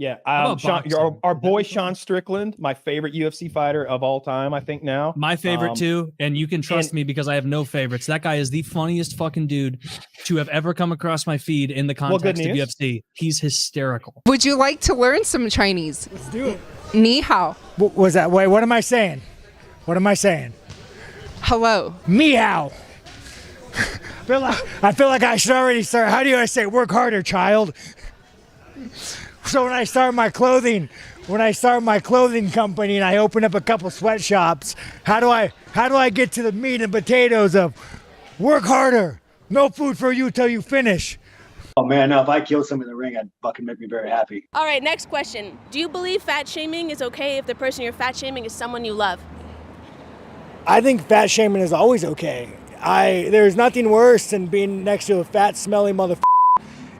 Yeah, Sean, our boy Sean Strickland, my favorite UFC fighter of all time, I think now. My favorite too, and you can trust me because I have no favorites. That guy is the funniest fucking dude to have ever come across my feed in the context of UFC. He's hysterical. Would you like to learn some Chinese? Let's do it. Ni hao. What was that? Wait, what am I saying? What am I saying? Hello. Meow. I feel like I should already start. How do I say work harder, child? So when I start my clothing company and I open up a couple sweatshops, how do I get to the meat and potatoes of work harder? No food for you till you finish. Oh man, no, if I killed someone in the ring, I'd fucking make me very happy. All right, next question. Do you believe fat shaming is okay if the person you're fat shaming is someone you love? I think fat shaming is always okay. There's nothing worse than being next to a fat, smelly motherfucker.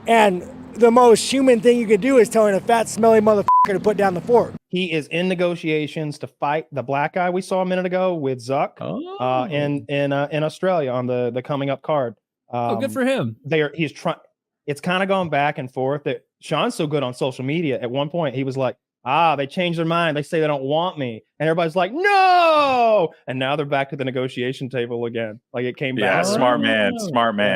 And the most human thing you could do is telling a fat, smelly motherfucker to put down the fork. He is in negotiations to fight the black guy we saw a minute ago with Zuck in Australia on the coming up card. Good for him. He's trying. It's kind of gone back and forth. That Sean's so good on social media. At one point, he was like, they changed their mind. They say they don't want me. And everybody's like, no. And now they're back to the negotiation table again. Like it came back. Yeah, smart man.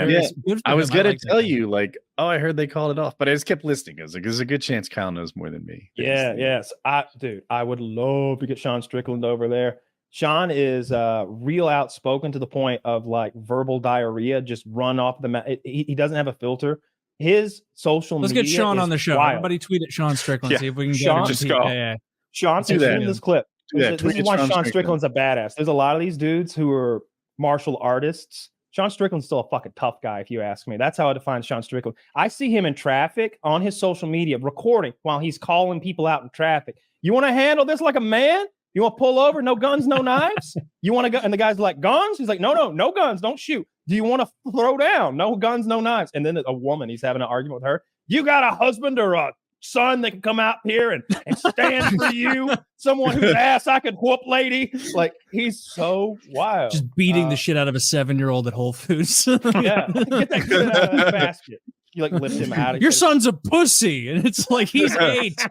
Yeah. I was going to tell you, like, I heard they called it off, but I just kept listening. I was like, there's a good chance Kyle knows more than me. Yes. I would love to get Sean Strickland over there. Sean is real outspoken to the point of like verbal diarrhea, just run off the mat. He doesn't have a filter. His social media. Let's get Sean on the show. Wild. Everybody tweet at Sean Strickland. Yeah. See if we can Sean, get him. Sean, do this clip. This is why Sean Strickland. Strickland's a badass. There's a lot of these dudes who are martial artists. Sean Strickland's still a fucking tough guy, if you ask me. That's how I define Sean Strickland. I see him in traffic on his social media recording while he's calling people out in traffic. You want to handle this like a man? You want to pull over? No guns, no knives? You want to go? And the guy's like, guns? He's like, no guns. Don't shoot. Do you want to throw down? No guns, no knives. And then a woman, he's having an argument with her. You got a husband or a son that can come out here and stand for you? Someone whose ass I could whoop, lady. Like, he's so wild. Just beating the shit out of a 7-year-old at Whole Foods. Yeah. Get that kid out of the basket. You like lift him out. Your son's a pussy. And it's like, he's 8.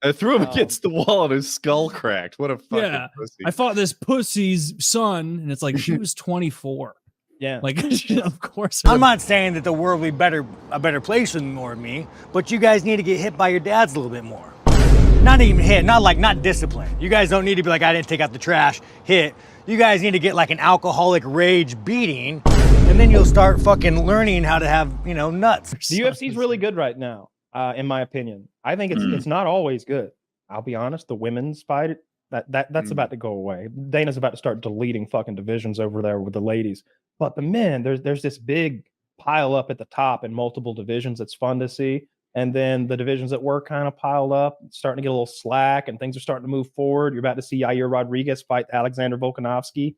I threw him against the wall and his skull cracked. What a fucking pussy. I fought this pussy's son, and it's like she was 24. Yeah. Like, of course. I'm not saying that the world will be a better place with more of me, but you guys need to get hit by your dads a little bit more. Not even hit, not discipline. You guys don't need to be like, I didn't take out the trash, hit. You guys need to get like an alcoholic rage beating, and then you'll start fucking learning how to have, nuts. The UFC's really good right now, in my opinion. I think it's not always good. I'll be honest. The women's fight, that's about to go away. Dana's about to start deleting fucking divisions over there with the ladies. But the men, there's this big pile up at the top in multiple divisions. It's fun to see. And then the divisions that were kind of piled up, starting to get a little slack, and things are starting to move forward. You're about to see Yair Rodriguez fight Alexander Volkanovski.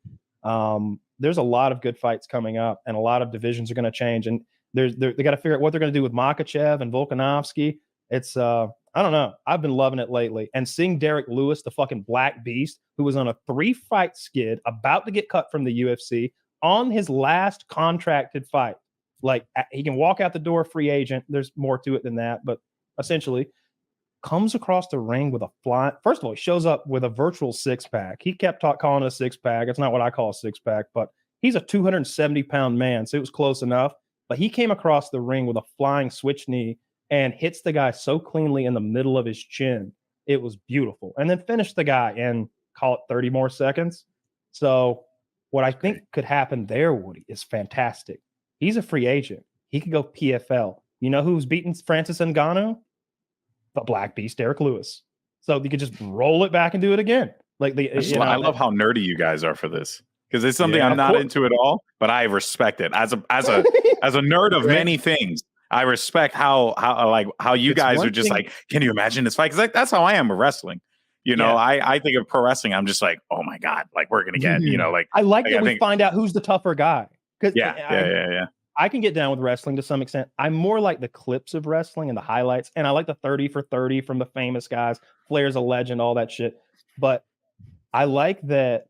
There's a lot of good fights coming up, and a lot of divisions are going to change. And they got to figure out what they're going to do with Makhachev and Volkanovski. It's I don't know. I've been loving it lately. And seeing Derek Lewis, the fucking Black Beast, who was on a 3-fight skid, about to get cut from the UFC on his last contracted fight. Like, he can walk out the door free agent. There's more to it than that, but essentially comes across the ring with a flying. First of all, he shows up with a virtual 6-pack. He kept calling it a 6-pack. It's not what I call a 6-pack, but he's a 270-pound man, so it was close enough. But he came across the ring with a flying switch knee and hits the guy so cleanly in the middle of his chin. It was beautiful. And then finished the guy in, call it 30 more seconds. So what I think could happen there, Woody, is fantastic. He's a free agent. He could go PFL. You know who's beaten Francis Ngannou? The Black Beast, Derek Lewis. So you could just roll it back and do it again. Like I love how nerdy you guys are for this, because it's something I'm not into at all, but I respect it as a nerd of many things. I respect how you guys are just like, can you imagine this fight? Because that's how I am with wrestling. I think of pro wrestling. I'm just like, oh my god, like we're gonna get, I like that we find out who's the tougher guy. Yeah. I can get down with wrestling to some extent. I'm more like the clips of wrestling and the highlights, and I like the 30 for 30 from the famous guys. Flair's a legend, all that shit. But I like that.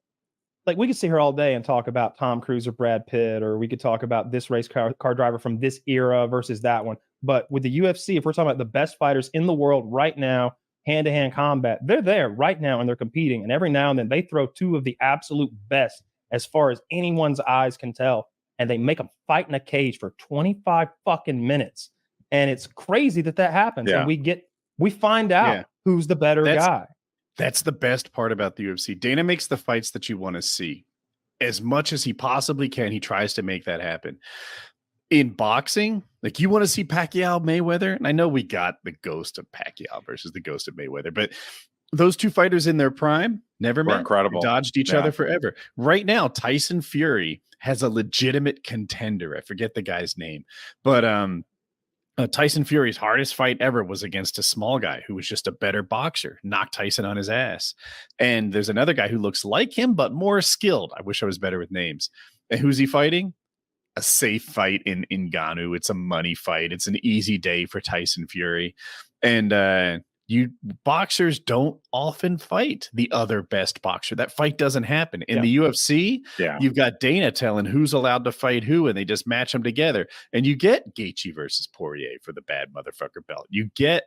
Like, we could sit here all day and talk about Tom Cruise or Brad Pitt, or we could talk about this race car driver from this era versus that one. But with the UFC, if we're talking about the best fighters in the world right now, hand-to-hand combat, they're there right now and they're competing. And every now and then they throw two of the absolute best as far as anyone's eyes can tell. And they make them fight in a cage for 25 fucking minutes. And it's crazy that happens. Yeah. And we find out who's the better guy. That's the best part about the UFC. Dana makes the fights that you want to see. As much as he possibly can, he tries to make that happen. In boxing, like you want to see Pacquiao Mayweather, and I know we got the ghost of Pacquiao versus the ghost of Mayweather, but those two fighters in their prime never met. Incredible. Dodged each other forever. Right now, Tyson Fury has a legitimate contender. I forget the guy's name, but Tyson Fury's hardest fight ever was against a small guy who was just a better boxer, knocked Tyson on his ass. And there's another guy who looks like him, but more skilled. I wish I was better with names. And who's he fighting? A safe fight in Ngannou. It's a money fight. It's an easy day for Tyson Fury. And you boxers don't often fight the other best boxer. That fight doesn't happen. In the UFC, you've got Dana telling who's allowed to fight who, and they just match them together. And you get Gaethje versus Poirier for the bad motherfucker belt. You get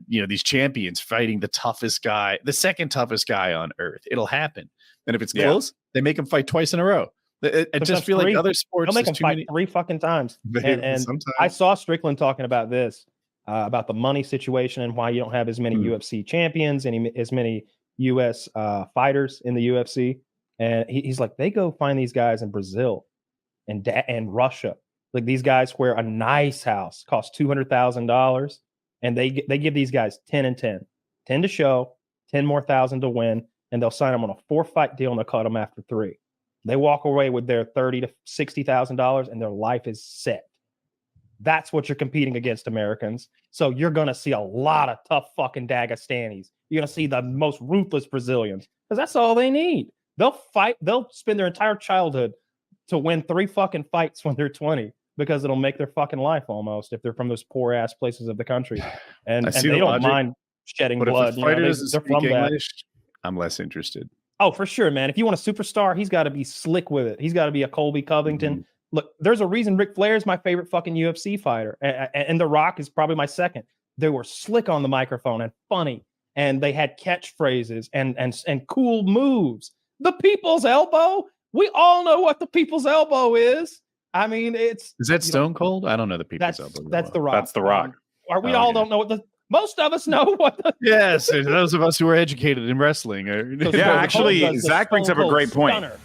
these champions fighting the toughest guy, the second toughest guy on earth. It'll happen. And if it's close, they make them fight twice in a row. I just feel like other sports, they'll make them fight 3 fucking times. And I saw Stricklin talking about this, about the money situation and why you don't have as many UFC champions and as many US fighters in the UFC. And he's like, they go find these guys in Brazil and Russia. Like these guys where a nice house costs $200,000, and they give these guys 10 and 10 to show, 10 more thousand to win, and they'll sign them on a 4-fight deal and they'll cut them after 3. They walk away with their $30,000 to $60,000 and their life is set. That's what you're competing against, Americans. So you're going to see a lot of tough fucking Dagestanis. You're going to see the most ruthless Brazilians because that's all they need. They'll fight. They'll spend their entire childhood to win 3 fucking fights when they're 20 because it'll make their fucking life almost if they're from those poor ass places of the country. And they don't mind shedding blood. If the fighter doesn't speak English, I'm less interested. Oh, for sure, man. If you want a superstar, he's got to be slick with it. He's got to be a Colby Covington. Look, there's a reason Ric Flair is my favorite fucking UFC fighter. And The Rock is probably my second. They were slick on the microphone and funny. And they had catchphrases and cool moves. The people's elbow. We all know what the people's elbow is. I mean, is that Stone Cold? I don't know the people's elbow. That's The Rock. That's The Rock. We all don't know what most of us know what the... Yes, those of us who are educated in wrestling. Actually, Zach brings up a great point. Stunner.